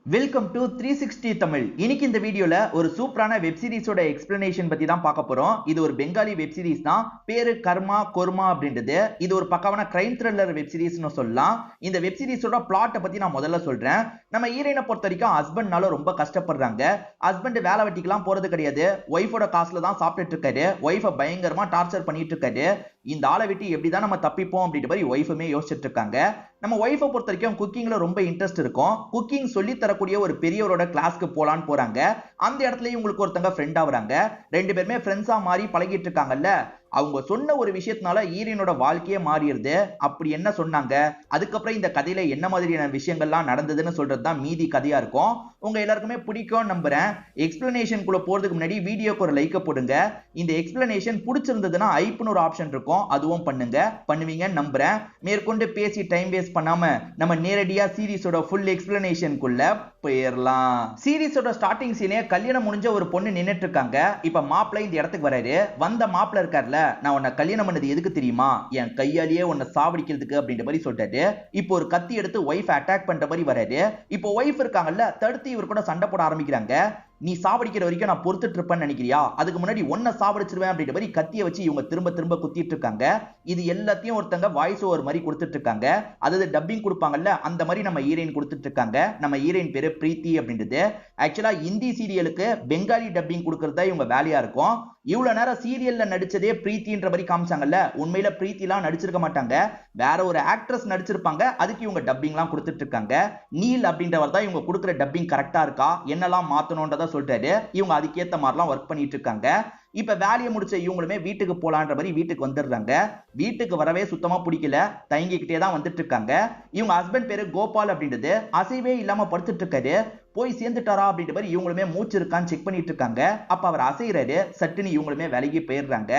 Welcome to 360 Tamil. இன்னைக்கு இந்த வீடியோல ஒரு சூப்பரான வெப் சீரிஸோட எக்ஸ்பிளனேஷன் பத்தி தான் பார்க்க போறோம். இது ஒரு பெங்காலி வெப் சீரிஸ் தான். பேரு கர்மா கொர்மா அப்படின்றது. இது ஒரு பக்காவான கிரைம் த்ரில்லர் வெப் சீரிஸ்னு சொல்லலாம். இந்த வெப் சீரிஸோட பிளாட்டை பத்தி நான் முதல்ல சொல்றேன். நம்ம ஹீரோயினை பொறுத்த வரைக்கும் ஹஸ்பண்ட்னால ரொம்ப கஷ்டப்படுறாங்க. ஹஸ்பண்ட் வேலை வெட்டிக்கெல்லாம் போறது கிடையாது. ஒய்ஃபோட காசுல தான் சாப்பிட்டுட்டு இருக்காரு. ஒய்ஃபை பயங்கரமா டார்ச்சர் பண்ணிட்டு இருக்காரு. இந்த ஆளை விட்டு எப்படிதான் நம்ம தப்பிப்போம் அப்படின்ற மாதிரி ஒய்ஃபுமே யோசிச்சுட்டு இருக்காங்க. நம்ம ஒய்ஃபை பொறுத்த வரைக்கும் குக்கிங்ல ரொம்ப இன்ட்ரெஸ்ட் இருக்கும். குக்கிங் சொல்லி தரக்கூடிய ஒரு பெரியவரோட கிளாஸ்க்கு போலான்னு போறாங்க. அந்த இடத்துல உங்களுக்கு ஒருத்தங்க ஃப்ரெண்ட் ஆகுறாங்க. ரெண்டு பேருமே ஃப்ரெண்ட்ஸா மாறி பழகிட்டு இருக்காங்கல்ல. அவங்க சொன்ன ஒரு விஷயத்தினால ஹீரோயினோட வாழ்க்கையே மாறிடுது. அப்படி என்ன சொன்னாங்க, அதுக்கப்புறம் இந்த கதையில என்ன மாதிரியான விஷயங்கள்லாம் நடந்ததுன்னு சொல்றது தான் மீதி கதையா இருக்கும். உங்க எல்லாருக்குமே பிடிக்கும் நம்புறேன். எக்ஸ்பிளனேஷனுக்குள்ள போறதுக்கு முன்னாடி வீடியோக்கு ஒரு லைக் போடுங்க. இந்த எக்ஸ்பிளனேஷன் பிடிச்சிருந்ததுன்னா ஐப்னு ஒரு ஆப்ஷன் இருக்கும், அதுவும் பண்ணுவீங்கன்னு நம்புறேன். மேற்கொண்டு பேசி டைம் வேஸ்ட் பண்ணாம நம்ம நேரடியா சீரிஸோட ஃபுல் எக்ஸ்பிளனேஷனுக்குள்ள போயிடலாம். சீரிஸோட ஸ்டார்டிங் சீனே கல்யாணம் முடிஞ்ச ஒரு பொண்ணு நின்னுட்டு இருக்காங்க. இப்ப மாப்பிள்ளை இந்த இடத்துக்கு வராரு. வந்த மாப்பிள்ளை இருக்காருல, நான் உன்னை கல்யாணம் பண்ணது எதுக்கு தெரியுமா, என் கையாலேயே உன்னை சாவடிக்கிறதுக்கு அப்படின்ற மாதிரி சொல்லிட்டாரு. இப்போ ஒரு கத்தி எடுத்து ஒய்ஃப் அட்டாக் பண்ற மாதிரி வராரு. இப்போ ஒய்ஃப் இருக்காங்கல்ல, தடுத்து இவர் கூட சண்டை போட ஆரம்பிக்கிறாங்க. நீ சாவடிக்கிற வரைக்கும் நான் பொறுத்துட்டு இருப்பேன்னு நினைக்கிறியா, அதுக்கு முன்னாடி ஒன்ன சாவடிச்சிருவேன் அப்படின்ற மாதிரி கத்தியை வச்சு இவங்க திரும்ப திரும்ப குத்திட்டு இருக்காங்க. இது எல்லாத்தையும் ஒருத்தங்க வாய்ஸ் ஓவர் மாதிரி கொடுத்துட்டு இருக்காங்க. அதாவது டப்பிங் கொடுப்பாங்கல்ல, அந்த மாதிரி நம்ம ஹீரோயின் கொடுத்துட்டு இருக்காங்க. நம்ம ஹீரோயின் பேரு பிரீத்தி அப்படின்றது. ஆக்சுவலா ஹிந்தி சீரியலுக்கு பெங்காலி டப்பிங் கொடுக்கறதா இவங்க வேலையா இருக்கும். இவ்வளவு நேரம் சீரியல்ல நடிச்சதே பிரீத்தின்ற மாதிரி காமிச்சாங்கல்ல, உண்மையில பிரீத்தி எல்லாம் நடிச்சிருக்க மாட்டாங்க, வேற ஒரு ஆக்ட்ரஸ் நடிச்சிருப்பாங்க. அதுக்கு இவங்க டப்பிங் எல்லாம் கொடுத்துட்டு இருக்காங்க. நீல் அப்படின்றவர் தான் இவங்க கொடுக்குற டப்பிங் கரெக்டா இருக்கா, என்னெல்லாம் மாத்தணும்ன்றத சொல்லிட்டாரு. இவங்க அதுக்கேத்த மாதிரிலாம் ஒர்க் பண்ணிட்டு இருக்காங்க. இப்ப வேலையை முடிச்ச இவங்களுமே வீட்டுக்கு போலான்ற மாதிரி வீட்டுக்கு வந்துடுறாங்க. வீட்டுக்கு வரவே சுத்தமா பிடிக்கல, தயங்கிக்கிட்டே தான் வந்துட்டு இருக்காங்க. இவங்க ஹஸ்பண்ட் பேரு கோபால் அப்படின்றது. அசைவே இல்லாம படுத்துட்டு இருக்காரு. போய் சேர்ந்துட்டாரா அப்படின்ற மாதிரி இவங்களுமே மூச்சு இருக்கான்னு செக் பண்ணிட்டு இருக்காங்க. அப்ப அவர் அசைறாரு. சட்டுன்னு இவங்களுமே விலகி போயிடுறாங்க.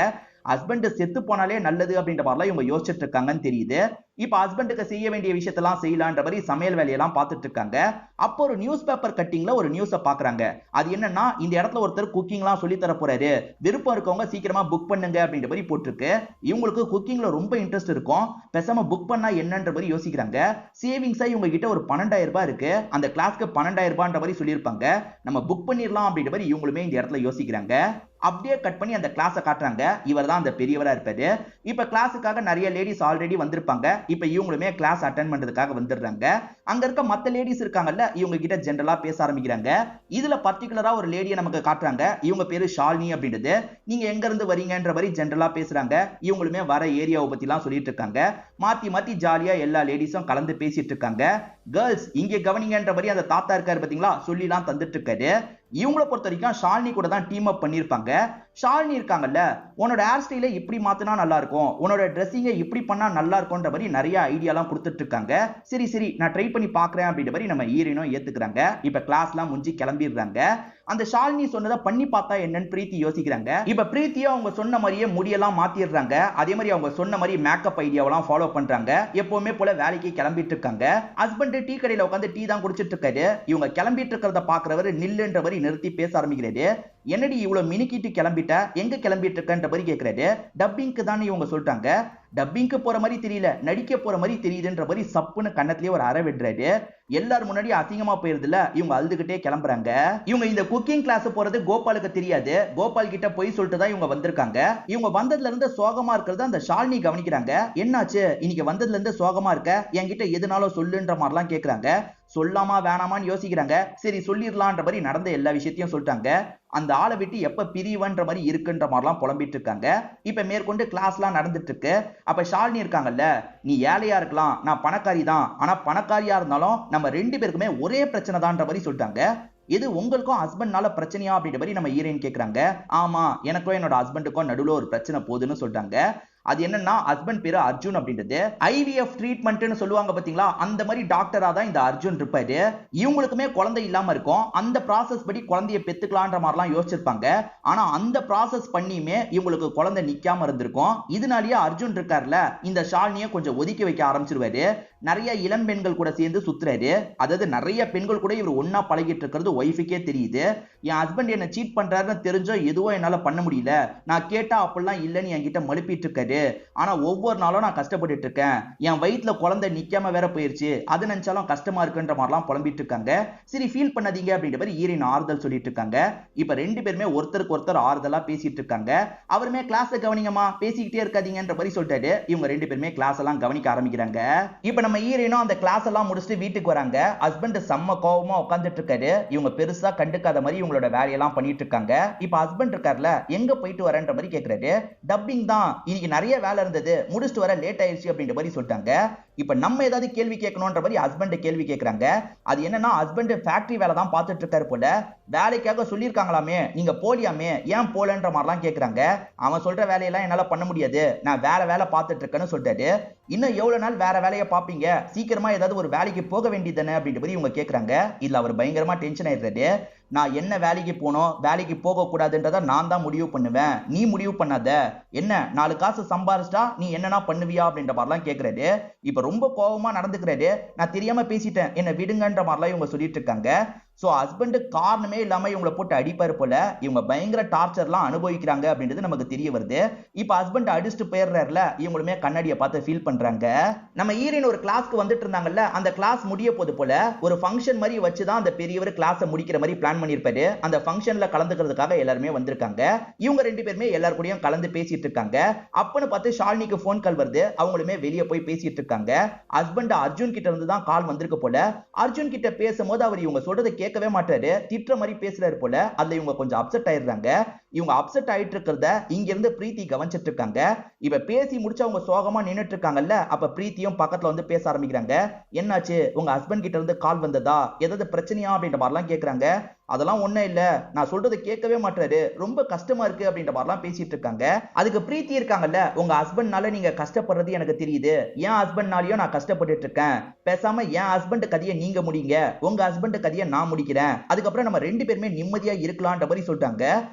ஹஸ்பண்ட் செத்து போனாலே நல்லது அப்படின்ற மாதிரிலாம் இவங்க யோசிச்சுட்டு இருக்காங்கன்னு தெரியுது. இப்ப ஹஸ்பண்டுக்கு செய்ய வேண்டிய விஷயத்தெல்லாம் செய்யலான்ற மாதிரி சமையல் வேலையெல்லாம் பார்த்துட்டு இருக்காங்க. அப்போ ஒரு நியூஸ் பேப்பர் கட்டிங்ல ஒரு நியூஸை பாக்குறாங்க. அது என்னன்னா, இந்த இடத்துல ஒருத்தர் குக்கிங் எல்லாம் சொல்லி தர போறாரு, விருப்பம் இருக்கவங்க சீக்கிரமா புக் பண்ணுங்க அப்படின்ற மாதிரி போட்டிருக்கு. இவங்களுக்கு குக்கிங்ல ரொம்ப இன்ட்ரெஸ்ட் இருக்கும். பேசாம புக் பண்ணா என்னன்ற மாதிரி யோசிக்கிறாங்க. சேவிங்ஸா இவங்க கிட்ட ஒரு 12,000 ரூபாய் இருக்கு. அந்த கிளாஸ்க்கு 12,000 ரூபாய்ன்ற மாதிரி சொல்லியிருப்பாங்க. நம்ம புக் பண்ணிடலாம் அப்படின்ற மாதிரி இவங்களுமே இந்த இடத்துல யோசிக்கிறாங்க. அப்படியே கட் பண்ணி அந்த கிளாஸை காட்டுறாங்க. இவர் தான் அந்த பெரியவரா இருப்பாரு. இப்ப கிளாஸுக்காக நிறைய லேடிஸ் ஆல்ரெடி வந்திருப்பாங்க. இப்ப இவங்களுமே கிளாஸ் அட்டெண்ட் பண்றதுக்காக வந்துடுறாங்க. அங்க இருக்க மத்த லேடிஸ் இருக்காங்கல்ல, இவங்க கிட்ட ஜெனரலா பேச ஆரம்பிக்கிறாங்க. இதுல பர்டிகுலரா ஒரு லேடியை நமக்கு காட்டுறாங்க. இவங்க பேரு ஷாலினி அப்படின்றது. நீங்க எங்க இருந்து வரீங்கன்ற மாதிரி ஜெனரலா பேசுறாங்க. இவங்களுமே வர ஏரியாவை பத்தி எல்லாம் சொல்லிட்டு இருக்காங்க. மாத்தி மாத்தி ஜாலியா எல்லா லேடிஸும் கலந்து பேசிட்டு இருக்காங்க. கேர்ள்ஸ் இங்க கவனிங்கன்ற மாதிரி அந்த தாத்தா இருக்காரு பாத்தீங்களா, சொல்லிலாம் தந்துட்டு இருக்காரு. இவங்களை பொறுத்த வரைக்கும் ஷாலினி கூட தான் டீம் அப் பண்ணிருப்பாங்க. ஷாலினி இருக்காங்கல்ல, உன்னோட ஹேர் ஸ்டைலை இப்படி மாத்தினா நல்லா இருக்கும், உன்னோட ட்ரெஸ்ஸிங்கை இப்படி பண்ணா நல்லா இருக்கும்ன்ற மாதிரி நிறைய ஐடியாலாம் கொடுத்துட்டு இருக்காங்க. சரி சரி நான் ட்ரை பண்ணி பாக்குறேன் அப்படின்ற மாதிரி நம்ம ஹீரோயினும் ஏத்துக்கிறாங்க. இப்ப கிளாஸ்லாம் முடிஞ்சு கிளம்பிடுறாங்க. அந்த ஷாலினி சொன்னதை பண்ணி பார்த்தா என்னன்னு பிரீத்தி யோசிக்கிறாங்க. இப்ப பிரீத்தியா அவங்க சொன்ன மாதிரியே முடியெல்லாம் மாத்திடுறாங்க. அதே மாதிரி அவங்க சொன்ன மாதிரி மேக்கப் ஐடியாவெல்லாம் ஃபாலோ பண்றாங்க. எப்பவுமே போல வேலைக்கு கிளம்பிட்டு இருக்காங்க. ஹஸ்பண்ட் டீ கடையில உட்காந்து டீ தான் குடிச்சிட்டு இருக்காரு. இவங்க கிளம்பிட்டு இருக்கிறத பாக்குறவர் நில்லுன்ற மாதிரி நிறுத்தி பேச ஆரம்பிக்கிறாரு. என்னடி இவ்வளவு மினிக்கிட்டு கிளம்பிட்ட, எங்க கிளம்பிட்டு இருக்கன்ற மாதிரி கேட்கிறாரு. டப்பிங்க்கு தான் இவங்க சொல்றாங்க. டப்பிங்க்கு போற மாதிரி தெரியல, நடிக்க போற மாதிரி தெரியுதுன்ற மாதிரி சப்புன்னு கண்ணத்திலேயே ஒரு அறை விடுறாரு. எல்லாரும் முன்னாடி அசிங்கமா போயிருதுல, இவங்க அழுதுகிட்டே கிளம்புறாங்க. இவங்க இந்த குக்கிங் கிளாஸ் போறது கோபாலுக்கு தெரியாது. கோபால் கிட்ட போய் சொல்லிட்டு தான் இவங்க வந்திருக்காங்க. இவங்க வந்ததுல இருந்து சோகமா இருக்கிறத அந்த ஷாலினி கவனிக்கிறாங்க. என்னாச்சு, இன்னைக்கு வந்ததுல இருந்து சோகமா இருக்க, என்கிட்ட எதுனாலும் சொல்லுன்ற மாதிரிலாம் கேட்கறாங்க. சொல்லாமா வேணாமான்னு யோசிக்கிறாங்க. சரி சொல்லிடலான்ற மாதிரி நடந்த எல்லா விஷயத்தையும் சொல்லிட்டாங்க. அந்த ஆளை விட்டு எப்ப பிரிவன்ற மாதிரி இருக்குன்ற மாதிரிலாம் புலம்பிட்டு இருக்காங்க. இப்ப மேற்கொண்டு கிளாஸ்லாம் நடந்துட்டு இருக்கு. அப்ப ஷாலினி இருக்காங்கல்ல, நீ ஏழையா இருக்கலாம், நான் பணக்காரி தான், ஆனா பணக்காரியா இருந்தாலும் நம்ம ரெண்டு பேருக்குமே ஒரே பிரச்சனை தான்ற மாதிரி சொல்லிட்டாங்க. இது உங்களுக்கும் ஹஸ்பண்ட்னால பிரச்சனையா அப்படின்ற மாதிரி நம்ம ஹீரோயின் கேக்குறாங்க. ஆமா, எனக்கும் என்னோட ஹஸ்பண்டுக்கும் நடுவுல ஒரு பிரச்சனை போகுதுன்னு சொல்றாங்க. அது என்னன்னா, ஹஸ்பண்ட் பேரு அர்ஜுன் அப்படின்றது. ஐவிஎஃப் ட்ரீட்மெண்ட்னு சொல்லுவாங்க பாத்தீங்களா, அந்த மாதிரி டாக்டரா தான் இந்த அர்ஜுன் இருப்பாரு. இவங்களுக்குமே குழந்தை இல்லாம இருக்கும். அந்த ப்ராசஸ் படி குழந்தைய பெத்துக்கலான்ற மாதிரிலாம் யோசிச்சிருப்பாங்க. ஆனா அந்த ப்ராசஸ் பண்ணியுமே இவங்களுக்கு குழந்தை நிக்காம இருந்திருக்கும். இதனாலேயே அர்ஜுன் இருக்காருல, இந்த ஷாலினியை கொஞ்சம் ஒதுக்கி வைக்க ஆரம்பிச்சிருவாரு. நிறைய இளம் பெண்கள் கூட சேர்ந்து சுத்துறாரு. அதாவது நிறைய பெண்கள் கூட இவர் ஒன்னா பழகிட்டு இருக்கிறது ஒய்ஃபுக்கே தெரியுது. என் ஹஸ்பண்ட் என்ன சீட் பண்றாருன்னு தெரிஞ்சோ எதுவோ என்னால பண்ண முடியல, நான் கேட்டா அப்படிலாம் இல்லைன்னு என்கிட்ட மழுப்பிட்டு இருக்காரு. சொல்லிட்டாரு. ஆனா ஒவ்வொரு நாளும் நான் கஷ்டப்பட்டுட்டு இருக்கேன், என் வயிற்றுல குழந்தை நிக்காம வேற போயிருச்சு, அது நினைச்சாலும் கஷ்டமா இருக்குன்ற மாதிரிலாம் புலம்பிட்டு இருக்காங்க. சரி ஃபீல் பண்ணாதீங்க அப்படின்ற மாதிரி ஹீரோயின் ஆறுதல் சொல்லிட்டு இருக்காங்க. இப்ப ரெண்டு பேருமே ஒருத்தருக்கு ஒருத்தர் ஆறுதலா பேசிட்டு இருக்காங்க. அவருமே கிளாஸ் கவனிங்கம்மா, பேசிக்கிட்டே இருக்காதீங்கன்ற மாதிரி சொல்லிட்டாரு. இவங்க ரெண்டு பேருமே கிளாஸ் எல்லாம் கவனிக்க ஆரம்பிக்கிறாங்க. இப்ப நம்ம ஹீரோயினும் அந்த கிளாஸ் எல்லாம் முடிச்சுட்டு வீட்டுக்கு வராங்க. ஹஸ்பண்ட் செம்ம கோவமா உட்கார்ந்துட்டு இருக்காரு. இவங்க பெருசா கண்டுக்காத மாதிரி இவங்களோட வேலையெல்லாம் பண்ணிட்டு இருக்காங்க. இப்ப ஹஸ்பண்ட் இருக்கார்ல, எங்க போயிட்டு வரேன்ற மாதிரி கேக்குறாரு. டப்பிங் தான், இன்னைக்கு நிறைய வேலை இருந்தது, முடிச்சுட்டு வர லேட் ஆயிடுச்சு அப்படின்ற மாதிரி சொல்லிட்டாங்க. இப்ப நம்ம ஏதாவது கேள்வி கேட்கணும்ன்ற மாதிரி ஹஸ்பண்ட் கேள்வி கேக்குறாங்க. அது என்னன்னா ஹஸ்பண்ட் ஃபேக்டரி வேலை தான் பார்த்துட்டு இருக்காரு போல. வேலைக்காக சொல்லியிருக்காங்களாமே, நீங்க போலியாமே, ஏன் போலன்ற மாதிரிலாம் கேக்குறாங்க. அவன் சொல்ற வேலையெல்லாம் என்னால பண்ண முடியாது, நான் வேற வேலை பார்த்துட்டு இருக்கேன்னு சொல்லிட்டாரு. இன்னும் எவ்வளவு நாள் வேற வேலையை பார்ப்பீங்க, சீக்கிரமா ஏதாவது ஒரு வேலைக்கு போக வேண்டியதானே அப்படின்ற மாதிரி இவங்க கேக்குறாங்க. இல்ல அவர் பயங்கரமா டென்ஷன் ஆயிடுறாரு. நான் என்ன வேலைக்கு போனோம், வேலைக்கு போக கூடாதுன்றத நான் தான் முடிவு பண்ணுவேன், நீ முடிவு பண்ணாத. என்ன 4 காசு சம்பாரிச்சிட்டா நீ என்னன்னா பண்ணுவியா அப்படின்ற மாதிரிலாம் கேக்குறாரு. இப்ப ரொம்ப கோபமா நடந்துக்கிறாரு. நான் தெரியாம பேசிட்டேன், என்ன விடுங்கன்ற மாதிரிலாம் இவங்க சொல்லிட்டு இருக்காங்க. சோ ஹஸ்பண்ட் காரணமே இல்லாம இவங்களை போட்டு அடிப்பாரு போல. இவங்க பயங்கர டார்ச்சர்லாம் அனுபவிக்கிறாங்க அப்படின்றது நமக்கு தெரிய வருது. இப்ப ஹஸ்பண்ட் அடிச்சுட்டு போயிடுறாருல, இவங்களுமே கண்ணாடியை பார்த்து ஃபீல் பண்றாங்க. நம்ம ஹீரோயின் ஒரு கிளாஸ்க்கு வந்துட்டு இருந்தாங்கல்ல, அந்த கிளாஸ் முடிய போது போல ஒரு ஃபங்க்ஷன் மாதிரி வச்சுதான் அந்த பெரியவர் கிளாஸை முடிக்கிற மாதிரி பிளான் பண்ணிருப்பாரு. அந்த ஃபங்க்ஷன்ல கலந்துக்கிறதுக்காக எல்லாருமே வந்திருக்காங்க. இவங்க ரெண்டு பேருமே எல்லார் கூடயும் கலந்து பேசிட்டு இருக்காங்க. அப்பன்னு பார்த்து ஷாலினிக்கு போன் கால் வருது. அவங்களுமே வெளியே போய் பேசிட்டு இருக்காங்க. ஹஸ்பண்ட் அர்ஜுன் கிட்ட இருந்து தான் கால் வந்திருக்கு போல. அர்ஜுன் கிட்ட பேசும்போது அவர் இவங்க சொல்றதை கேட்கவே மாட்டாரு, திட்டுற மாதிரி பேசுறாரு போல. அதுல இவங்க கொஞ்சம் அப்செட் ஆயிடுறாங்க. இவங்க அப்செட் ஆயிட்டு இருக்கிறத இங்க இருந்து பிரீத்தி கவனிச்சிட்டு இருக்காங்க. இப்ப பேசி முடிச்சு அவங்க சோகமா நின்னுட்டு இருக்காங்கல்ல, அப்ப பிரீத்தியும் பக்கத்துல வந்து பேச ஆரம்பிக்கிறாங்க. என்னாச்சு, உங்க ஹஸ்பண்ட் கிட்ட இருந்து கால் வந்ததா, ஏதாவது பிரச்சனையா அப்படின்ற மாதிரிலாம் கேக்குறாங்க. அதெல்லாம் ஒண்ணும் இல்ல, நான் சொல்றதை கேட்கவே மாட்டாரு, ரொம்ப கஷ்டமா இருக்கு அப்படின்ற மாதிரிலாம் பேசிட்டு இருக்காங்க. அதுக்கு பிரீத்தி இருக்காங்கல்ல, உங்க ஹஸ்பண்ட்னால நீங்க கஷ்டப்படுறது எனக்கு தெரியுது, என் ஹஸ்பண்ட்னாலயும் நான் கஷ்டப்பட்டுட்டு இருக்கேன், பேசாம என் ஹஸ்பண்ட் கதையை நீங்க முடிங்க, உங்க ஹஸ்பண்ட் கதையை நான் முடிக்கிறேன், அதுக்கப்புறம் நம்ம ரெண்டு பேருமே நிம்மதியா இருக்கலாம்ன்ற மாதிரி சொல்லிட்டாங்க.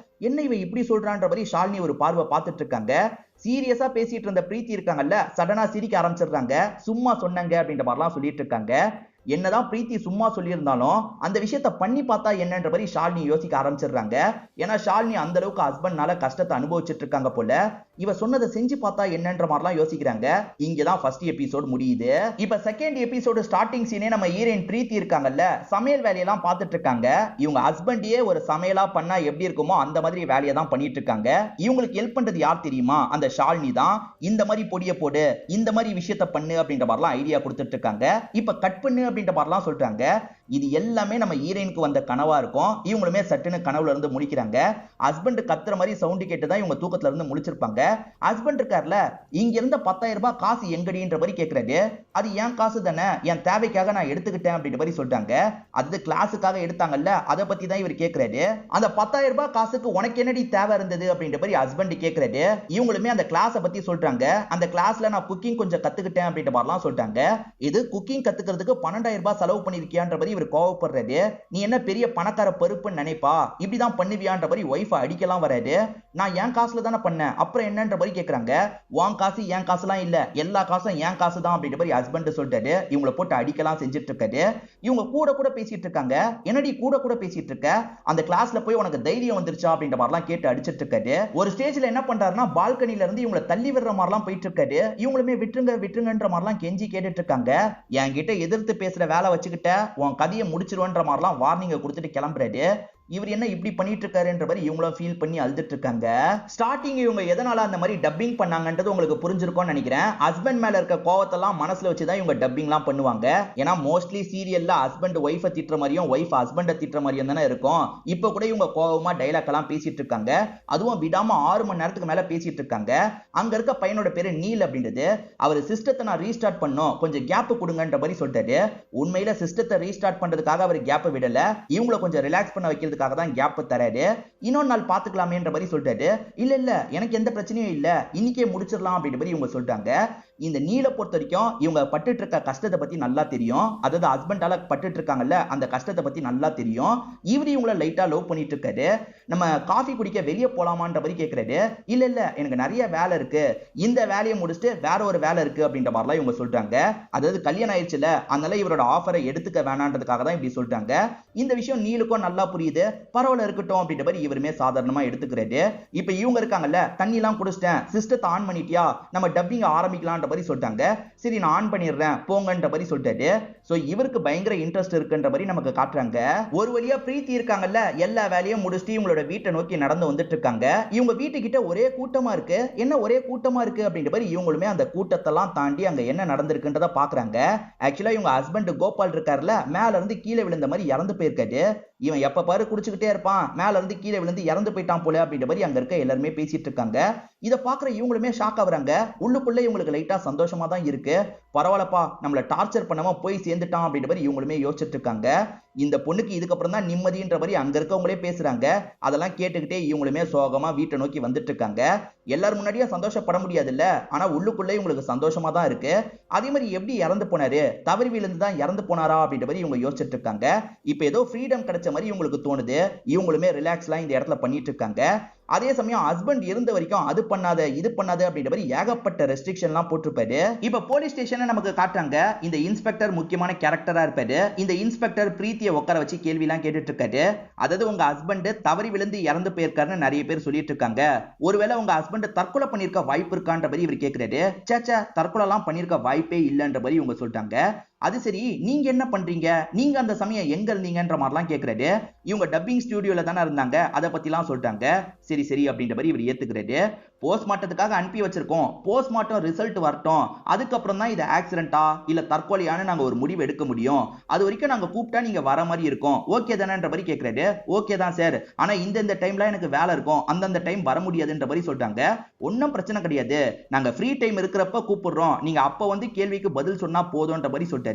என்ன இவன் இப்படி சொல்றான்ற மாதிரி ஷாலினி ஒரு பார்வை பார்த்துட்டு இருக்காங்க. சீரியஸா பேசிட்டு இருந்த பிரீத்தி இருக்காங்கல்ல, சடனா சிரிக்க ஆரம்பிச்சிடுறாங்க. சும்மா சொன்னாங்க அப்படின்ற மாதிரிலாம் சொல்லிட்டு இருக்காங்க. என்னதான் பிரீத்தி சும்மா சொல்லியிருந்தாலும் அந்த விஷயத்த பண்ணி பார்த்தா என்னன்ற மாதிரி ஷாலினி யோசிக்க ஆரம்பிச்சிடுறாங்க. ஏன்னா ஷாலினி அந்த அளவுக்கு ஹஸ்பண்ட்னால கஷ்டத்தை அனுபவிச்சுட்டு இருக்காங்க போல. இவ சொன்னதை செஞ்சு பார்த்தா என்னன்ற மாதிரிலாம் யோசிக்கிறாங்க. இங்கதான் ஃபர்ஸ்ட் எபிசோட் முடியுது. இப்ப செகண்ட் எபிசோடு ஸ்டார்டிங் சீனே நம்ம ஹீரோயின் பிரீத்தி இருக்காங்கல்ல, சமையல் வேலையெல்லாம் பார்த்துட்டு இருக்காங்க. இவங்க ஹஸ்பண்டியே ஒரு சமையலா பண்ணா எப்படி இருக்குமோ அந்த மாதிரி வேலையை தான் பண்ணிட்டு இருக்காங்க. இவங்களுக்கு ஹெல்ப் பண்றது யார் தெரியுமா, அந்த ஷாலினி தான். இந்த மாதிரி பொடியை போடு, இந்த மாதிரி விஷயத்த பண்ணு அப்படின்ற மாதிரிலாம் ஐடியா கொடுத்துட்டு இருக்காங்க. இப்ப கட் பண்ணு அப்படின்ற மாதிரிலாம் சொல்றாங்க. இது எல்லாமே நம்ம ஹீரோயினுக்கு வந்த கனவா இருக்கும். இவங்களுமே சட்டுன்னு கனவுல இருந்து முழிக்கிறாங்க. ஹஸ்பண்ட் கத்துற மாதிரி சவுண்ட் கேட்டு தான் இவங்க தூக்கத்துல இருந்து முழிச்சிருப்பாங்க. ஹஸ்பண்ட் இருக்கார்ல, இங்க இருந்த 10,000 ரூபாய் காசு எங்கடின்ற மாதிரி கேக்குறாரு. அது என் காசு தானே, என் தேவைக்காக நான் எடுத்துக்கிட்டேன் அப்படின்ற மாதிரி சொல்றாங்க. அது கிளாஸுக்காக எடுத்தாங்கல்ல, அதை பத்தி தான் இவர் கேக்குறாரு. அந்த 10,000 ரூபாய் காசுக்கு உனக்கு என்னடி தேவை இருந்தது அப்படின்ற மாதிரி ஹஸ்பண்ட் கேக்குறாரு. இவங்களுமே அந்த கிளாஸை பத்தி சொல்றாங்க. அந்த கிளாஸ்ல நான் குக்கிங் கொஞ்சம் கத்துக்கிட்டேன் அப்படின்ற மாதிரிலாம் சொல்றாங்க. இது குக்கிங் கத்துக்கிறதுக்கு 12,000 ரூபாய் செலவு பண்ணிருக்கியான்ற மாதிரி இவர் கோவப்படுறாரு. நீ என்ன பெரிய பணக்கார பருப்புன்னு நினைப்பா, இப்படிதான் பண்ணுவியான்ற மாதிரி ஒய்ஃபை அடிக்கலாம் வராது. நான் என் காசுல தானே பண்ணேன், அப்புறம் என்னன்ற மாதிரி கேக்குறாங்க. உன் காசு என் காசுலாம் இல்ல, எல்லா காசும் என் காசு தான் அப்படின்ற மாதிரி ஹஸ்பண்ட் சொல்லிட்டாரு. இவங்களை போட்டு அடிக்கலாம் செஞ்சுட்டு இருக்காரு. இவங்க கூட கூட பேசிட்டு இருக்காங்க. என்னடி கூட கூட பேசிட்டு இருக்க, அந்த கிளாஸ்ல போய் உனக்கு தைரியம் வந்துருச்சா அப்படின்ற மாதிரிலாம் கேட்டு அடிச்சிட்டு இருக்காரு. ஒரு ஸ்டேஜ்ல என்ன பண்றாருன்னா, பால்கனில இருந்து இவங்களை தள்ளி விடுற மாதிரிலாம் போயிட்டு இருக்காரு. இவங்களுமே விட்டுருங்க விட்டுருங்கன்ற மாதிரிலாம் கெஞ்சி கேட்டுட்டு இருக்காங்க. என்கிட்ட எதிர்த்து பேசுற வேலை வச்சுக்கிட்ட உன் கதையை முடிச்சிருவன்ற மாதிரிலாம் வார்னிங்க கொடுத்துட்டு கிளம்புறாரு. இவர் என்ன இப்படி பண்ணிட்டு இருக்காருன்ற மாதிரி இவங்களும் ஃபீல் பண்ணி அழுதுட்டு இருக்காங்க. ஸ்டார்டிங் இவங்க எதனால அந்த மாதிரி டப்பிங் பண்ணாங்கன்றது உங்களுக்கு புரிஞ்சிருக்கும்னு நினைக்கிறேன். ஹஸ்பண்ட் மேல இருக்க கோவத்தெல்லாம் மனசுல வச்சுதான் இவங்க டப்பிங்லாம் பண்ணுவாங்க. ஏன்னா மோஸ்ட்லி சீரியல்ல ஹஸ்பண்ட் ஒய்ஃபை திட்டுற மாதிரியும் ஒய்ஃப் ஹஸ்பண்டை திட்டுற மாதிரியும் தானே இருக்கும். இப்போ கூட இவங்க கோவமா டைலாக் எல்லாம் பேசிட்டு இருக்காங்க. அதுவும் விடாம 6 மணி நேரத்துக்கு மேல பேசிட்டு இருக்காங்க. அங்க இருக்க பையனோட பேரு நீல் அப்படின்றது. அவர் சிஸ்டத்தை நான் ரீஸ்டார்ட் பண்ணும், கொஞ்சம் கேப் கொடுங்கன்ற மாதிரி சொல்லிட்டாரு. உண்மையில சிஸ்டத்தை ரீஸ்டார்ட் பண்றதுக்காக அவர் கேப் விடல, இவங்களை கொஞ்சம் ரிலாக்ஸ் பண்ண வைக்கிறது தான் கேப் தராரு. இன்னொரு நாள் பாத்துக்கலாமேன்ற மாதிரி சொல்லிட்டாரு. இல்ல இல்ல எனக்கு எந்த பிரச்சனையும் இல்ல, இன்னைக்கே முடிச்சிடலாம் அப்படின்ற மாதிரி இவங்க சொல்லிட்டாங்க. இந்த நீல பொறுத்த வரைக்கும் இவங்க பட்டுட்டு இருக்க கஷ்டத்தை பத்தி நல்லா தெரியும். அதாவது ஹஸ்பண்டால பட்டுட்டு இருக்காங்கல்ல அந்த கஷ்டத்தை பத்தி நல்லா தெரியும். இவரு இவங்கள லைட்டா லவ் பண்ணிட்டு இருக்காரு. நம்ம காஃபி குடிக்க வெளியே போலாமான்ற மாதிரி கேட்கிறாரு. இல்ல இல்ல எனக்கு நிறைய வேலை இருக்கு, இந்த வேலையை முடிச்சுட்டு வேற ஒரு வேலை இருக்கு அப்படின்ற மாதிரிலாம் இவங்க சொல்றாங்க. அதாவது கல்யாணம் ஆயிடுச்சுல அதனால இவரோட ஆஃபரை எடுத்துக்க வேணான்றதுக்காக தான் இப்படி சொல்றாங்க. இந்த விஷயம் நீலுக்கும் நல்லா புரியுது. பரவாயில்ல இருக்கட்டும் அப்படின்ற மாதிரி இவருமே சாதாரணமா எடுத்துக்கிறாரு. இப்ப இவங்க இருக்காங்கல்ல தண்ணி எல்லாம் குடிச்சிட்டேன், சிஸ்டத்தை ஆன் பண்ணிட்டியா, நம்ம டப்பிங் ஆரம்பிக்கலாம்ன்ற மாதிரி சொல்லிட்டாங்க. சரி நான் ஆன் பண்ணிடுறேன் போங்கன்ற மாதிரி சொல்லிட்டாரு. சோ இவருக்கு பயங்கர இன்ட்ரெஸ்ட் இருக்குன்ற மாதிரி நமக்கு காட்டுறாங்க. ஒரு வழியா பிரீத்தி இருக்காங்கல்ல எல்லா வேலையும் முடிச்சுட்டு இவங்களோட வீட்டை நோக்கி நடந்து வந்துட்டு இருக்காங்க. இவங்க வீட்டுக்கிட்ட ஒரே கூட்டமா இருக்கு. என்ன ஒரே கூட்டமா இருக்கு அப்படின்ற மாதிரி இவங்களுமே அந்த கூட்டத்தெல்லாம் தாண்டி அங்க என்ன நடந்திருக்குன்றத பாக்குறாங்க. ஆக்சுவலா இவங்க ஹஸ்பண்ட் கோபால் இருக்காருல மேல இருந்து கீழே விழுந்த மாதிரி இறந்து போயிருக்காரு. இவன் எப்ப பாரு குடிச்சுக்கிட்டே இருப்பான், மேல இருந்து கீழே விழுந்து இறந்து போயிட்டான் போல அப்படின்ற மாதிரி அங்க இருக்க எல்லாருமே பேசிட்டு இருக்காங்க. இத பாக்குற இவங்களுமே ஷாக் ஆகுறாங்க. உள்ளுக்குள்ள இவங்களுக்கு லைட்டா சந்தோஷமா தான் இருக்கு. பரவாயில்லப்பா நம்மள டார்ச்சர் பண்ணாம போய் சேர்ந்துட்டான் அப்படின்ற மாதிரி இவங்களுமே யோசிச்சுட்டு இருக்காங்க. இந்த பொண்ணுக்கு இதுக்கப்புறம் தான் நிம்மதின்ற மாதிரி அங்க இருக்கவங்களே பேசுறாங்க. அதெல்லாம் கேட்டுக்கிட்டே இவங்களுமே சோகமா வீட்டை நோக்கி வந்துட்டு இருக்காங்க. எல்லாரும் முன்னாடியே சந்தோஷப்பட முடியாது இல்ல, ஆனா உள்ளுக்குள்ளே இவங்களுக்கு சந்தோஷமா தான் இருக்கு. அதே மாதிரி எப்படி இறந்து போனாரு, தவறி விழுந்து தான் இறந்து போனாரா அப்படின்ற மாதிரி இவங்க யோசிச்சுட்டு இருக்காங்க. இப்ப ஏதோ ஃப்ரீடம் கிடைச்ச மாதிரி இவங்களுக்கு தோணுது. இவங்களுமே ரிலாக்ஸ்லாம் இந்த இடத்துல பண்ணிட்டு இருக்காங்க. அதே சமயம் ஹஸ்பண்ட் இருந்த வரைக்கும் அது பண்ணாத இது பண்ணாத அப்படின்ற மாதிரி ஏகப்பட்ட ரெஸ்ட்ரிக்ஷன் எல்லாம் போட்டிருப்பாரு. இப்ப போலீஸ் ஸ்டேஷன்ல நமக்கு காட்டுறாங்க. இந்த இன்ஸ்பெக்டர் முக்கியமான கேரக்டரா இருப்பாரு. இந்த இன்ஸ்பெக்டர் பிரீத்தியை உட்கார வச்சு கேள்வி எல்லாம் கேட்டுட்டு இருக்காரு. அதாவது உங்க ஹஸ்பண்ட் தவறி விழுந்து இறந்து போயிருக்காருன்னு நிறைய பேர் சொல்லிட்டு இருக்காங்க. ஒருவேளை உங்க ஹஸ்பண்ட் தற்கொலை பண்ணிருக்க வாய்ப்பு இருக்கான்ற மாதிரி இவர் கேட்கிறாரு. சேச்சா தற்கொலை எல்லாம் பண்ணிருக்க வாய்ப்பே இல்லைன்ற மாதிரி இவங்க சொல்றாங்க. அது சரி நீங்க என்ன பண்றீங்க, நீங்க அந்த சமயம் எங்க இருந்தீங்கன்ற மாதிரிலாம் கேட்கிறாரு. இவங்க டப்பிங் ஸ்டுடியோல தானே இருந்தாங்க, அதை பத்தி எல்லாம் சொல்றாங்க. சரி சரி அப்படின்ற மாதிரி இவர் ஏத்துக்கிறாரு. போஸ்ட்மார்ட்டத்துக்காக அனுப்பி வச்சிருக்கோம், போஸ்ட்மார்ட்டம் ரிசல்ட் வரட்டும், அதுக்கப்புறம் தான் இது ஆக்சிடென்டா இல்ல தற்கொலையான்னு நாங்க ஒரு முடிவு எடுக்க முடியும். அது வரைக்கும் நாங்க கூப்பிட்டா நீங்க வர மாதிரி இருக்கும், ஓகே தானேன்ற மாதிரி கேட்கிறாரு. ஓகே தான் சார், ஆனா இந்த டைம்ல எனக்கு வேலை இருக்கும், அந்தந்த டைம் வர முடியாதுன்ற மாதிரி சொல்றாங்க. ஒன்னும் பிரச்சனை கிடையாது, நாங்க ஃப்ரீ டைம் இருக்கிறப்ப கூப்பிடுறோம், நீங்க அப்ப வந்து கேள்விக்கு பதில் சொன்னா போதும்ன்ற மாதிரி சொல்லிட்டாரு.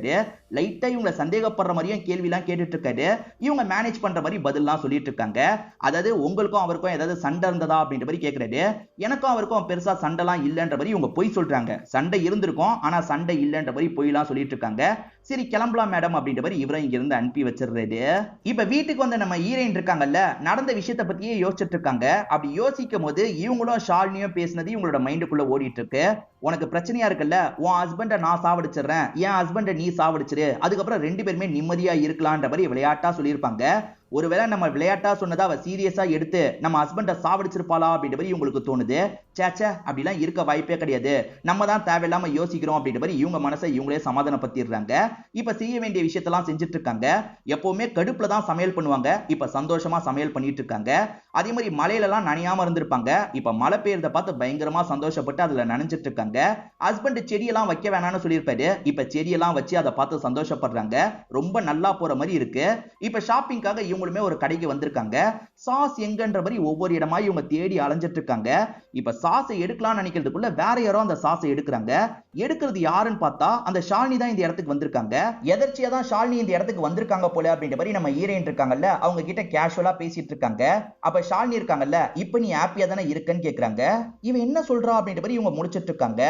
லைட்டா இவங்க சந்தேகப்படுற மாதிரியும் கேள்வி எல்லாம் கேட்டுட்டு இருக்காரு. இவங்க மேனேஜ் பண்ற மாதிரி பதில் எல்லாம் சொல்லிட்டு இருக்காங்க. அதாவது உங்களுக்கும் அவருக்கும் ஏதாவது சண்டை இருந்ததா அப்படின்ற மாதிரி கேட்கிறாரு. எனக்கும் அவருக்கும் பெருசா சண்டைலாம் இல்லன்ற மாதிரி இவங்க பொய் சொல்றாங்க. சண்டை இருந்திருக்கும் ஆனா சண்டை இல்லன்ற மாதிரி பொய்லாம் சொல்லிட்டு இருக்காங்க. சரி கிளம்பலாம் மேடம் அப்படின்ற மாதிரி இவரும் இங்க இருந்து அனுப்பி வச்சிடுறாரு. இப்ப வீட்டுக்கு வந்த நம்ம ஹீரோயின் இருக்காங்கல்ல நடந்த விஷயத்த பத்தியே யோசிச்சுட்டு இருக்காங்க. அப்படி யோசிக்கும் போது இவங்களும் ஷாலினியும் பேசினது இவங்களோட மைண்டுக்குள்ள ஓடிட்டு இருக்கு. உனக்கு பிரச்சனையா இருக்குல்ல, உன் ஹஸ்பண்ட நான் சாவடிச்சிடுறேன், என் ஹஸ்பண்ட நீ சாவடிச்சிரு, அதுக்கப்புறம் ரெண்டு பேருமே நிம்மதியா இருக்கலாம்ன்ற மாதிரி விளையாட்டா சொல்லியிருப்பாங்க. ஒருவேளை நம்ம விளையாட்டா சொன்னதை அவ சீரியஸா எடுத்து நம்ம ஹஸ்பண்ட சாவடிச்சிருப்பாளா அப்படின்ற மாதிரி இவங்களுக்கு தோணுது. சேச்சா அப்படிலாம் இருக்க வாய்ப்பே கிடையாது, நம்ம தான் தேவையில்லாம யோசிக்கிறோம் அப்படின்ற மாதிரி இவங்க மனசை இவங்களே சமாதானப்படுத்திடுறாங்க. இப்ப செய்ய வேண்டிய விஷயத்தெல்லாம் செஞ்சுட்டு இருக்காங்க. எப்பவுமே கடுப்புல தான் சமையல் பண்ணுவாங்க, இப்ப சந்தோஷமா சமையல் பண்ணிட்டு இருக்காங்க. அதே மாதிரி மலையில எல்லாம் நனையாம இருந்திருப்பாங்க, இப்ப மழை பெய்யறத பார்த்து பயங்கரமா சந்தோஷப்பட்டு அதுல நனைஞ்சிட்டு இருக்காங்க. ஹஸ்பண்ட் செடியெல்லாம் வைக்க வேணாம்னு சொல்லியிருப்பாரு, இப்ப செடியெல்லாம் வச்சு அதை பார்த்து சந்தோஷப்படுறாங்க. ரொம்ப நல்லா போற மாதிரி இருக்கு. இப்ப ஷாப்பிங்காக இவங்களுமே ஒரு கடைக்கு வந்திருக்காங்க. சாஸ் எங்கன்ற மாதிரி ஒவ்வொரு இடமா இவங்க தேடி அலைஞ்சிட்டு இருக்காங்க. இப்ப சாஸை எடுக்கலாம்னு நினைக்கிறதுக்குள்ள வேற யாரோ அந்த சாஸை எடுக்கிறாங்க. எடுக்கிறது யாருன்னு பார்த்தா அந்த ஷாலினி தான் இந்த இடத்துக்கு வந்திருக்காங்க. எதர்ச்சியா தான் ஷாலினி இந்த இடத்துக்கு வந்திருக்காங்க போல அப்படின்ற மாதிரி நம்ம ஹீரோயின் இருக்காங்கல்ல அவங்க கிட்ட கேஷுவலா பேசிட்டு இருக்காங்க. அப்ப ஷாலினி இருக்காங்கல்ல இப்ப நீ ஹாப்பியா தானே இருக்கன்னு கேக்குறாங்க. இவன் என்ன சொல்றா அப்படின்ற மாதிரி இவங்க முடிச்சிட்டு இருக்காங்க.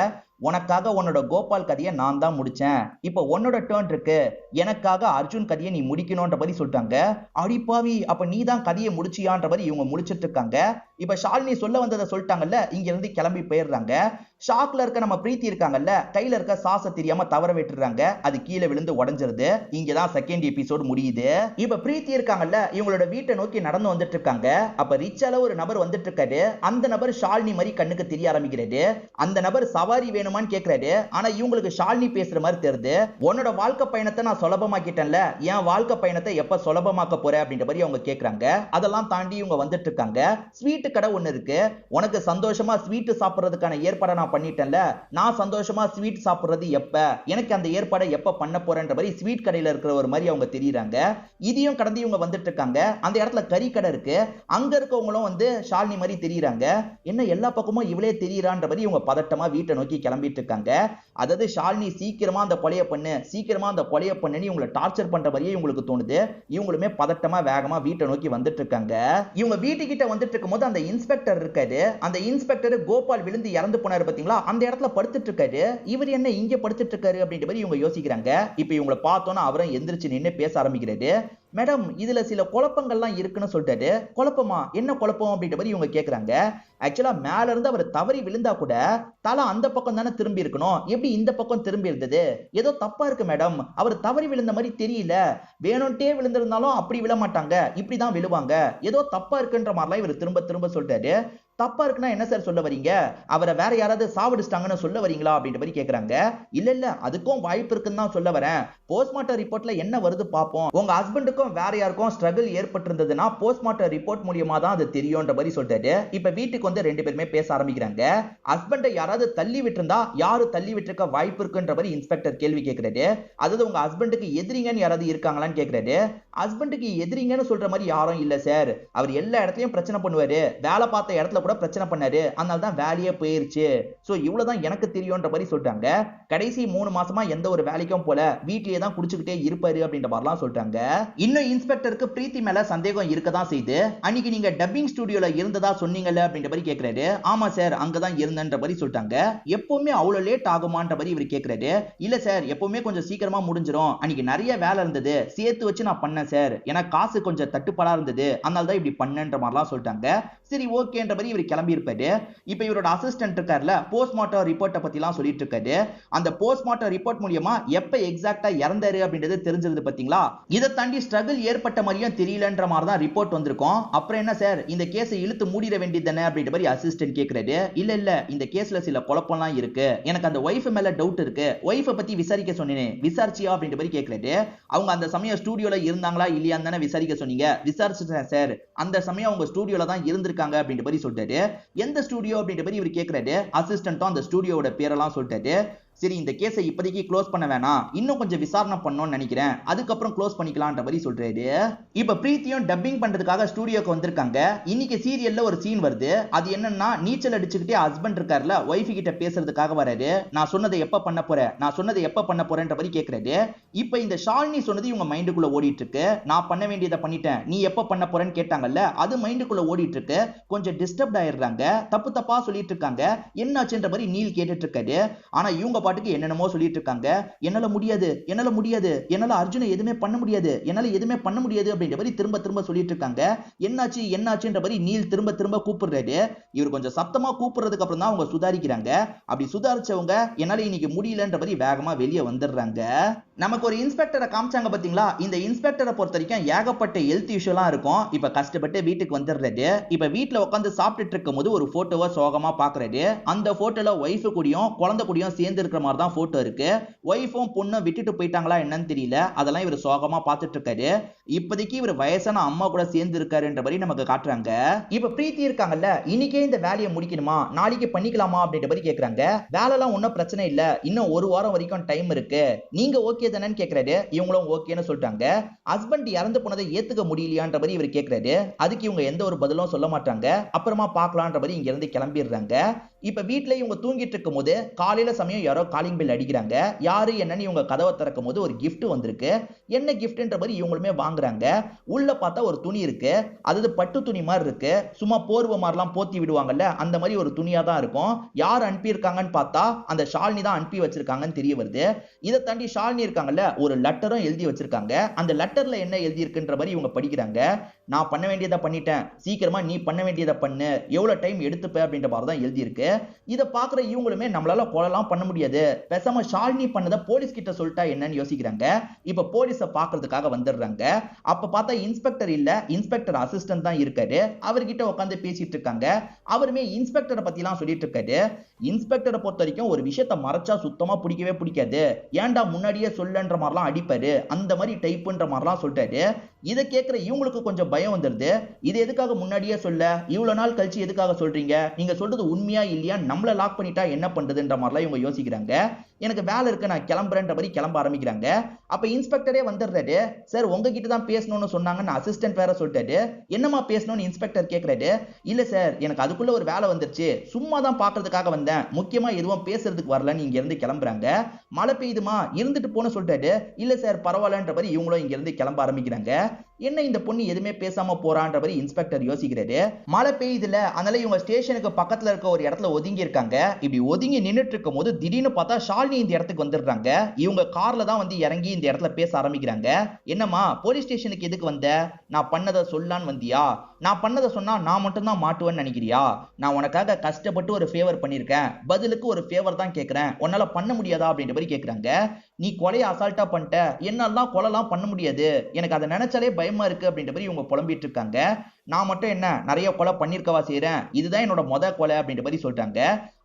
உனக்காக உன்னோட கோபால் கதையை நான் தான் முடிச்சேன், இப்ப உன்னோட டர்ன் இருக்கு, எனக்காக அர்ஜுன் கதையை நீ முடிக்கணும்ன்ற மாதிரி சொல்லிட்டாங்க. அடிப்பாவி அப்ப நீ தான் கதையை முடிச்சியான்ற மாதிரி இவங்க முடிச்சிட்டு இருக்காங்க. இப்ப ஷாலினி சொல்ல வந்ததை சொல்லிட்டாங்கல்ல, இங்க இருந்து கிளம்பி போயிடுறாங்க. ஷாக்ல இருக்க நம்ம பிரீத்தி இருக்காங்கல்ல கையில இருக்க சாச தெரியாம தவற விட்டுறாங்க, அது கீழே விழுந்து உடஞ்சிருது. இங்கதான் செகண்ட் எபிசோட் முடியுது. இப்ப பிரீத்தி இருக்காங்கல்ல இவங்களோட வீட்டை நோக்கி நடந்து வந்துட்டு இருக்காங்க. அப்ப ரிச்சால ஒரு நபர் வந்துட்டு இருக்காரு. அந்த நபர் ஷாலினி மாதிரி கண்ணுக்கு தெரிய ஆரம்பிக்கிறாரு. அந்த நபர் சவாரி வேணுமான்னு கேக்குறாரு. ஆனா இவங்களுக்கு ஷாலினி பேசுற மாதிரி தெரியுது. உன்னோட வாழ்க்கை பயணத்தை நான் சுலபமாக்கிட்டேன்ல, என் வாழ்க்கை பயணத்தை எப்ப சுலபமாக்க போற அப்படின்ற மாதிரி அவங்க கேக்குறாங்க. அதெல்லாம் தாண்டி இவங்க வந்துட்டு இருக்காங்க. ஸ்வீட் கடை ஒண்ணு இருக்கு, உனக்கு சந்தோஷமா ஸ்வீட் சாப்பிடுறதுக்கான ஏற்பாடை நான் பண்ணிட்டேன்ல, நான் சந்தோஷமா ஸ்வீட் சாப்பிடுறது எப்ப, எனக்கு அந்த ஏற்பாடை எப்ப பண்ண போறேன்ற மாதிரி ஸ்வீட் கடையில இருக்கிற ஒரு மாதிரி அவங்க தெரியுறாங்க. இதையும் கடந்து இவங்க வந்துட்டு இருக்காங்க. அந்த இடத்துல கறி கடை இருக்கு, அங்க இருக்கவங்களும் வந்து ஷாலினி மாதிரி தெரியுறாங்க. என்ன எல்லா பக்கமும் இவளே தெரியுறான்ற மாதிரி இவங்க பதட்டமா வீட்டை நோக்கி கிளம்பிட்டு இருக்காங்க. அதாவது ஷாலினி சீக்கிரமா அந்த கொலைய பண்ணு, சீக்கிரமா அந்த கொலைய பண்ணுன்னு இவங்களை டார்ச்சர் பண்ற மாதிரியே இவங்களுக்கு தோணுது. இவங்களுமே பதட்டமா வேகமா வீட்டை நோக்கி வந்துட்டு இருக்காங்க. இவங்க வீட்டுக்கிட்ட வந்துட்டு இருக்கும்போது அந்த இன்ஸ்பெக்டர் இருக்காரு. அந்த இன்ஸ்பெக்டர் கோபால் விழுந்து இறந்து போனாரு பாத்தீங்களா அந்த இடத்துல படுத்துட்டு இருக்காரு. இவர் என்ன இங்க படுத்துட்டு இருக்காரு அப்படின்ற மாதிரி இவங்க யோசிக்கிறாங்க. இப்ப இவங்களை பார்த்தோன்னா அவரும் எந்திரிச்சு நின்னு பேச ஆரம்பிக்கிறாரு. மேடம் இதுல சில குழப்பங்கள்லாம் இருக்குன்னு சொல்லிட்டாரு. குழப்பமா என்ன குழப்பம் அப்படின்ற மாதிரி இவங்க கேக்குறாங்க. ஆக்சுவலா மேல இருந்து அவர் தவறி விழுந்தா கூட தலை அந்த பக்கம் தானே திரும்பி இருக்கணும், எப்படி இந்த பக்கம் திரும்பி இருந்தது? ஏதோ தப்பா இருக்கு மேடம், அவர் தவறி விழுந்த மாதிரி தெரியல. வேணும்ட்டே விழுந்திருந்தாலும் அப்படி விழ மாட்டாங்க, இப்படிதான் விழுவாங்க. ஏதோ தப்பா இருக்குன்ற மாதிரிலாம் இவர் திரும்ப திரும்ப சொல்றாரு. தப்பா இருக்குன்னா என்ன சார் சொல்ல வரீங்க? அவரை வேற யாராவது சாவடிச்சிட்டாங்கன்னு சொல்ல வரீங்களா அப்படின்ற மாதிரி கேக்குறாங்க. இல்ல இல்ல அதுக்கும் வாய்ப்பு இருக்குன்னு தான் சொல்ல வரேன். போஸ்ட்மார்ட்டம் ரிப்போர்ட்ல என்ன வருது பாப்போம். உங்க ஹஸ்பண்டுக்கும் வேற யாருக்கும் ஸ்ட்ரகிள் ஏற்பட்டிருந்ததுன்னா போஸ்ட்மார்ட்டம் ரிப்போர்ட் மூலியமா தான் அது தெரியும்ன்ற மாதிரி சொல்றாரு. இப்ப வீட்டுக்கு வந்து ரெண்டு பேருமே பேச ஆரம்பிக்கிறாங்க. ஹஸ்பண்டை யாராவது தள்ளி விட்டுருந்தா யாரு தள்ளி விட்டுருக்க வாய்ப்பு இருக்குன்ற மாதிரி இன்ஸ்பெக்டர் கேள்வி கேட்கிறாரு. அதாவது உங்க ஹஸ்பண்டுக்கு எதிரிங்கன்னு யாராவது இருக்காங்களான்னு கேட்கிறாரு. ஹஸ்பண்டுக்கு எதிரிங்கன்னு சொல்ற மாதிரி யாரும் இல்ல சார். அவர் எல்லா இடத்துலயும் பிரச்சனை பண்ணுவாரு, வேலை பார்த்த இடத்துல கூட பிரச்சனை பண்ணாரு, அதனால தான் வேலையே போயிருச்சு. சோ இவ்வளவுதான் எனக்கு தெரியும்ன்ற மாதிரி சொல்றாங்க. கடைசி 3 மாசமா எந்த ஒரு வேலைக்கும் போல வீட்லயே தான் குடிச்சுக்கிட்டே இருப்பாரு அப்படின்ற மாதிரிலாம் சொல்றாங்க. இன்னும் இன்ஸ்பெக்டருக்கு பிரீத்தி மேல சந்தேகம் இருக்கதான் செய்து. அன்னைக்கு நீங்க டப்பிங் ஸ்டுடியோல இருந்ததா சொன்னீங்கல்ல அப்படின்ற மாதிரி கேக்குறாரு. ஆமா சார் அங்கதான் இருந்தன்ற மாதிரி சொல்றாங்க. எப்பவுமே அவ்வளவு லேட் ஆகுமான்ற மாதிரி இவர் கேக்குறாரு. இல்ல சார் எப்பவுமே கொஞ்சம் சீக்கிரமா முடிஞ்சிரும், அன்னைக்கு நிறைய வேலை இருந்தது சேர்த்து வச்சு நான் பண்ணேன் சார், ஏன்னா காசு கொஞ்சம் தட்டுப்பாடா இருந்தது, அதனால தான் இப்படி பண்ணன்ற மாதிரிலாம் சொல்லிட்டாங்க. சரி ஓகேன்ற மாதிரி இவர் கிளம்பி இருப்பாரு. இப்ப இவரோட அசிஸ்டன்ட் இருக்கார்ல, போஸ்ட்மார்ட்டம் ரிப்போர்ட்டை பத்தி எல்லாம் சொல்லிட்டு இருக்காரு. அந்த போஸ்ட்மார்ட்டம் ரிப்போர்ட் மூலியமா எப்ப எக்ஸாக்ட்டா இறந்தாரு அப்படின்றது தெரிஞ்சது பாத்தீங்களா? இதை தாண்டி ஸ்ட்ரகிள் ஏற்பட்ட மாதிரியும் தெரியலன்ற மாதிரி தான் ரிப்போர்ட் வந்திருக்கும். அப்புறம் என்ன சார் இந்த கேஸை இழுத்து மூடிட வேண்டியது தானே அப்படின்ற மாதிரி அசிஸ்டன்ட் கேக்குறாரு. இல்ல இல்ல இந்த கேஸ்ல சில குழப்பம்லாம் இருக்கு, எனக்கு அந்த ஒய்ஃப் மேல டவுட் இருக்கு, ஒய்ஃபை பத்தி விசாரிக்க சொன்னேன், விசாரிச்சியா அப்படின்ற மாதிரி கேக்குறாரு. அவங்க அந்த சமயம் ஸ்டுடியோல இருந்தாங்களா இல்லையான்னு தானே விசாரிக்க சொன்னீங்க, விசாரிச்சுட்டேன் சார், அந்த சமயம் அவங்க ஸ்டுடியோல தான் இருந்திருக்காங்க அப்படின்ற மாதிரி சொல்றாரு. எந்த ஸ்டுடியோ அப்படின்ற மாதிரி இவர் கேக்குறாரு. அசிஸ்டன்ட்டும் அந்த ஸ்டுடியோட பேரெல்லாம் சொல்லிட்டாரு. சரி இந்த கேஸை இப்போதைக்கு க்ளோஸ் பண்ண வேணாம், இன்னும் கொஞ்சம் விசாரணை பண்ணணும்னு நினைக்கிறேன், அதுக்கப்புறம் க்ளோஸ் பண்ணிக்கலாம்ன்ற மாதிரி சொல்றாரு. இப்ப பிரீத்தியும் டப்பிங் பண்றதுக்காக ஸ்டுடியோக்கு வந்திருக்காங்க. இன்னைக்கு சீரியல்ல ஒரு சீன் வருது. அது என்னன்னா நீச்சல் அடிச்சுக்கிட்டே ஹஸ்பண்ட் இருக்காருல ஒய்ஃப் கிட்ட பேசுறதுக்காக வராரு. நான் சொன்னதை எப்ப பண்ண போறேன், நான் சொன்னதை எப்ப பண்ண போறேன்ற மாதிரி கேக்குறாரு. இப்ப இந்த ஷாலினி சொன்னது இவங்க மைண்டுக்குள்ள ஓடிட்டு இருக்கு. நான் பண்ண வேண்டியதை பண்ணிட்டேன், நீ எப்ப பண்ண போறேன்னு கேட்டாங்கல்ல, அது மைண்டுக்குள்ள ஓடிட்டு இருக்கு. கொஞ்சம் டிஸ்டர்ப் ஆயிடுறாங்க, தப்பு தப்பா சொல்லிட்டு இருக்காங்க. என்னாச்சுன்ற மாதிரி நீல் கேட்டுட்டு இருக்காரு. ஆனா இவங்க பாட்டுக்கு என்னென்னமோ சொல்லிட்டு இருக்காங்க. என்னால முடியாது, என்னால முடியாது, என்னால அர்ஜுனை எதுவுமே பண்ண முடியாது, என்னால எதுவுமே பண்ண முடியாது அப்படின்ற மாதிரி திரும்ப திரும்ப சொல்லிட்டு இருக்காங்க. என்னாச்சு என்னாச்சுன்ற மாதிரி நீல் திரும்ப திரும்ப கூப்பிடுறாரு. இவர் கொஞ்சம் சத்தமா கூப்பிடுறதுக்கு அப்புறம் தான் அவங்க சுதாரிக்கிறாங்க. அப்படி சுதாரிச்சவங்க என்னால இன்னைக்கு முடியலன்ற மாதிரி வேகமா வெளியே வந்துடுறாங்க. நமக்கு ஒரு இன்ஸ்பெக்டரை காமிச்சாங்க பாத்தீங்களா? இந்த இன்ஸ்பெக்டரை பொறுத்த வரைக்கும் ஏகப்பட்ட ஹெல்த் இஷ்யூலாம் இருக்கும். இப்ப கஷ்டப்பட்டு வீட்டுக்கு வந்துடுறாரு. இப்ப வீட்டுல உட்காந்து சாப்பிட்டுட்டு இருக்கும் போது ஒரு போட்டோவை சோகமா பாக்குறாரு. அந்த போட்டோல ஒய்ஃப் கூடயும் குழந்தை கூடயும் சேர்ந்து இருக்கிற மாதிரி தான் போட்டோ இருக்கு. ஒய்ஃபும் பொண்ணும் விட்டுட்டு போயிட்டாங்களா என்னன்னு தெரியல, அதெல்லாம் இவர் சோகமா பார்த்துட்டு இருக்காரு. இப்போதைக்கு இவர் வயசான அம்மா கூட சேர்ந்து இருக்காருன்ற மாதிரி நமக்கு காட்டுறாங்க. இப்ப பிரீத்தி இருக்காங்கல்ல, இன்னைக்கே இந்த வேலையை முடிக்கணுமா நாளைக்கு பண்ணிக்கலாமா அப்படின்ற மாதிரி கேக்குறாங்க. வேலைலாம் ஒன்னும் பிரச்சனை இல்ல, இன்னும் ஒரு வாரம் வரைக்கும் டைம் இருக்கு, நீங்க ஓகே தானேன்னு கேக்குறாரு. இவங்களும் ஓகேன்னு சொல்லிட்டாங்க. ஹஸ்பண்ட் இறந்து போனதை ஏத்துக்க முடியலையான்ற மாதிரி இவர் கேக்குறாரு. அதுக்கு இவங்க எந்த ஒரு பதிலும் சொல்ல மாட்டாங்க. அப்புறமா பார்க்கலான்ற மாதிரி இங்க இருந்து கிளம்பிடுறாங்க. இப்ப வீட்டுல இவங்க தூங்கிட்டு இருக்கும் போது காலையில சமயம் யாரோ காலிங் பெல் அடிக்கிறாங்க. யாரு என்னன்னு இவங்க கதவை திறக்கும் போது ஒரு gift வந்திருக்கு. என்ன கிஃப்ட்ன்ற மாதிரி இவங்களுமே வாங்குறாங்க. உள்ள பார்த்தா ஒரு துணி இருக்கு. அது பட்டு துணி மாதிரி இருக்கு. சும்மா போர்வை மாதிரிலாம் போத்தி விடுவாங்கல்ல, அந்த மாதிரி ஒரு துணியா தான் இருக்கும். யார் அனுப்பி இருக்காங்கன்னு பார்த்தா அந்த ஷாலினி தான் அனுப்பி வச்சிருக்காங்கன்னு தெரிய வருது. இதை தாண்டி ஷாலினி இருக்காங்கல்ல, ஒரு லெட்டரும் எழுதி வச்சிருக்காங்க. அந்த லெட்டர்ல என்ன எழுதி இருக்குன்ற மாதிரி இவங்க படிக்கிறாங்க. நான் பண்ண வேண்டியதை பண்ணிட்டேன், சீக்கிரமா நீ பண்ண வேண்டியதை பண்ணு, எவ்வளவு டைம் எடுத்துப்ப அப்படின்ற மாதிரி தான் எழுதி இருக்கு. இதை பாக்குற இவங்களுமே நம்மளால கொலைலாம் பண்ண முடியாது, பேசாம ஷாலினி பண்ணதை போலீஸ் கிட்ட சொல்லிட்டா என்னன்னு யோசிக்கிறாங்க. இப்ப போலீஸை பாக்குறதுக்காக வந்துடுறாங்க. அப்ப பார்த்தா இன்ஸ்பெக்டர் இல்ல, இன்ஸ்பெக்டர் அசிஸ்டன்ட் தான் இருக்காரு. அவர்கிட்ட உட்காந்து பேசிட்டு இருக்காங்க. அவருமே இன்ஸ்பெக்டரை பத்தி எல்லாம் சொல்லிட்டு இருக்காரு. இன்ஸ்பெக்டரை பொறுத்த வரைக்கும் ஒரு விஷயத்தை மறைச்சா சுத்தமா பிடிக்கவே பிடிக்காது, ஏன்டா முன்னாடியே சொல்லன்ற மாதிரிலாம் அடிப்பாரு, அந்த மாதிரி டைப்ன்ற மாதிரிலாம் சொல்லிட்டாரு. இதை கேட்கிற இவங்களுக்கு கொஞ்சம் பயம் வந்துருது. இது எதுக்காக முன்னாடியே சொல்ல, இவ்வளவு நாள் கழிச்சு எதுக்காக சொல்றீங்க, நீங்க சொல்றது உண்மையா இல்லையா, நம்மள லாக் பண்ணிட்டா என்ன பண்றதுன்ற மாதிரிலாம் இவங்க யோசிக்கிறாங்க. எனக்கு வேலை இருக்கு, நான் கிளம்புறேன்ற மாதிரி கிளம்ப ஆரம்பிக்கிறாங்க. அப்ப இன்ஸ்பெக்டரே வந்துடுறாரு. சார் உங்ககிட்ட தான் பேசணும்னு சொன்னாங்கன்னு அசிஸ்டன்ட் வேற சொல்லிட்டாரு. என்னமா பேசணும்னு இன்ஸ்பெக்டர் கேட்கிறாரு. இல்ல சார் எனக்கு அதுக்குள்ள ஒரு வேலை வந்துருச்சு, சும்மா தான் பாக்குறதுக்காக வந்தேன், முக்கியமா எதுவும் பேசுறதுக்கு வரலன்னு இங்க இருந்து கிளம்புறாங்க. மழை பெய்யுதுமா இருந்துட்டு போன சொல்லிட்டாரு. இல்ல சார் பரவாயில்லன்ற மாதிரி இவங்களும் இங்க இருந்து கிளம்ப ஆரம்பிக்கிறாங்க. என்ன இந்த பொண்ணு எதுவுமே பேசாம போறான்ற மாதிரி இன்ஸ்பெக்டர் யோசிக்கிறாரு. மழை பெய்யுதுல, அதனால இவங்க ஸ்டேஷனுக்கு பக்கத்துல இருக்க ஒரு இடத்துல ஒதுங்கி இருக்காங்க. இப்படி ஒதுங்கி நின்னுட்டு இருக்கும் போது திடீர்னு பார்த்தா ஷாலினி இந்த இடத்துக்கு வந்துடுறாங்க. இவங்க கார்ல தான் வந்து இறங்கி இந்த இடத்துல பேச ஆரம்பிக்கிறாங்க. என்னம்மா போலீஸ் ஸ்டேஷனுக்கு எதுக்கு வந்த? நான் பண்ணதை சொல்லான்னு வந்தியா? நான் பண்ணதை சொன்னா நான் மட்டும் தான் மாட்டுவேன்னு நினைக்கிறியா? நான் உனக்காக கஷ்டப்பட்டு ஒரு ஃபேவர் பண்ணிருக்கேன், பதிலுக்கு ஒரு ஃபேவர் தான் கேட்கிறேன், உன்னால பண்ண முடியாதா அப்படின்ற மாதிரி கேட்கறாங்க. நீ கொலையை அசால்ட்டா பண்ணிட்ட, என்னாலாம் கொலைலாம் பண்ண முடியாது, எனக்கு அதை நினைச்சாலே பயமா இருக்கு அப்படின்ற மாதிரி இவங்க புலம்பிட்டு இருக்காங்க. நான் மட்டும் என்ன நிறைய கொலை பண்ணிருக்கவா செய்யறேன், இதுதான் என்னோட கொலை அப்படின்ற மாதிரி சொல்றாங்க.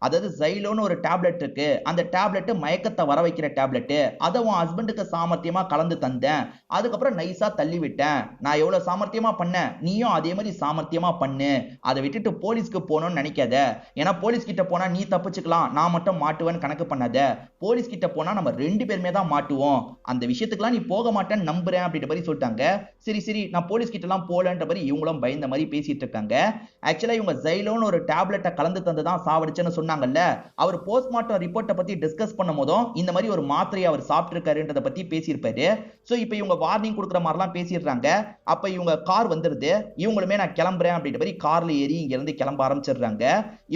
அதாவது ஜைலோன்னு ஒரு டேப்லெட் இருக்கு, அந்த டேப்லெட் மயக்கத்தை வர வைக்கிற டேப்லெட், அதை உன் ஹஸ்பண்டுக்கு சாமர்த்தியமா கலந்து தந்தேன், அதுக்கப்புறம் நைஸா தள்ளி விட்டேன். நான் எவ்வளவு சாமர்த்தியமா பண்ணேன், நீயும் அதே மாதிரி சாமர்த்தியமா பண்ணு. அதை விட்டுட்டு போலீஸ்க்கு போகணும்னு நினைக்காத. ஏன்னா போலீஸ் கிட்ட போனா நீ தப்பிச்சுக்கலாம், நான் மட்டும் மாட்டுவேன்னு கணக்கு பண்ணாத. போலீஸ் கிட்ட போனா நம்ம 2 பேருமே தான் மாட்டுவோம். அந்த விஷயத்துக்குலாம் நீ போக மாட்டேன்னு நம்புறேன் அப்படின்ற மாதிரி சொல்லிட்டாங்க. சரி நான் போலீஸ் கிட்ட எல்லாம் போலன்ற மாதிரி இவங்களும் பயந்த மாதிரி பேசிட்டு இருக்காங்க. ஆக்சுவலா இவங்க ஜைலோன்னு ஒரு டேப்லெட்டை கலந்து தந்துதான் சாவடிச்சுன்னு சொன்னாங்கல்ல, அவர் போஸ்ட்மார்ட்டம் ரிப்போர்ட்டை பத்தி டிஸ்கஸ் பண்ணும் போதும் இந்த மாதிரி ஒரு மாத்திரையை அவர் சாப்பிட்டிருக்காருன்றத பத்தி பேசியிருப்பாரு. சோ இப்போ இவங்க வார்னிங் கொடுக்குற மாதிரிலாம் பேசிடுறாங்க. அப்ப இவங்க கார் வந்துருது. இவங்களுமே நான் கிளம்புறேன் அப்படின்ற மாதிரி கார்ல ஏறி இங்க இருந்து கிளம்ப ஆரம்பிச்சிடுறாங்க.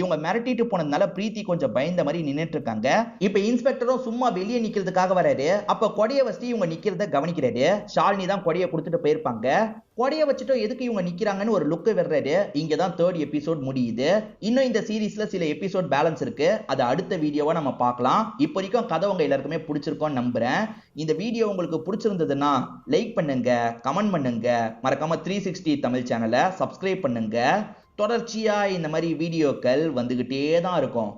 இவங்க மிரட்டிட்டு போனதுனால பிரீத்தி கொஞ்சம் பயந்த மாதிரி நின்னுட்டு இருக்காங்க. இப்ப இன்ஸ்பெக்டரும் சும்மா வெளியே நிக்கிறதுக்காக வராரு. அப்ப கொடைய வச்சு இவங்க நிக்கிறத கவனிக்கிறாரு. ஷாலினி தான் கொடைய கொடுத்துட்டு போயிருப்பாங்க. கொடைய வச்சுட்டு எதுக்கு இவங்க நிக்கிறாங்கன்னு ஒரு லுக் வர்றாரு. இங்கதான் 3rd எபிசோட் முடியுது. இன்னும் இந்த சீரீஸ்ல சில எபிசோட் பேலன்ஸ் இருக்கு, அது அடுத்த வீடியோவா நம்ம பார்க்கலாம். இப்போ வரைக்கும் கதை உங்க எல்லாருக்குமே பிடிச்சிருக்கும்னு நம்புறேன். இந்த வீடியோ உங்களுக்கு பிடிச்சிருந்ததுன்னா லைக் பண்ணுங்க, கமெண்ட் பண்ணுங்க, மறக்காம 360 தமிழ் சேனலை சப்ஸ்கிரைப் பண்ணுங்க. தொடர்ச்சியா இந்த மாதிரி வீடியோக்கள் வந்துகிட்டே தான் இருக்கும்.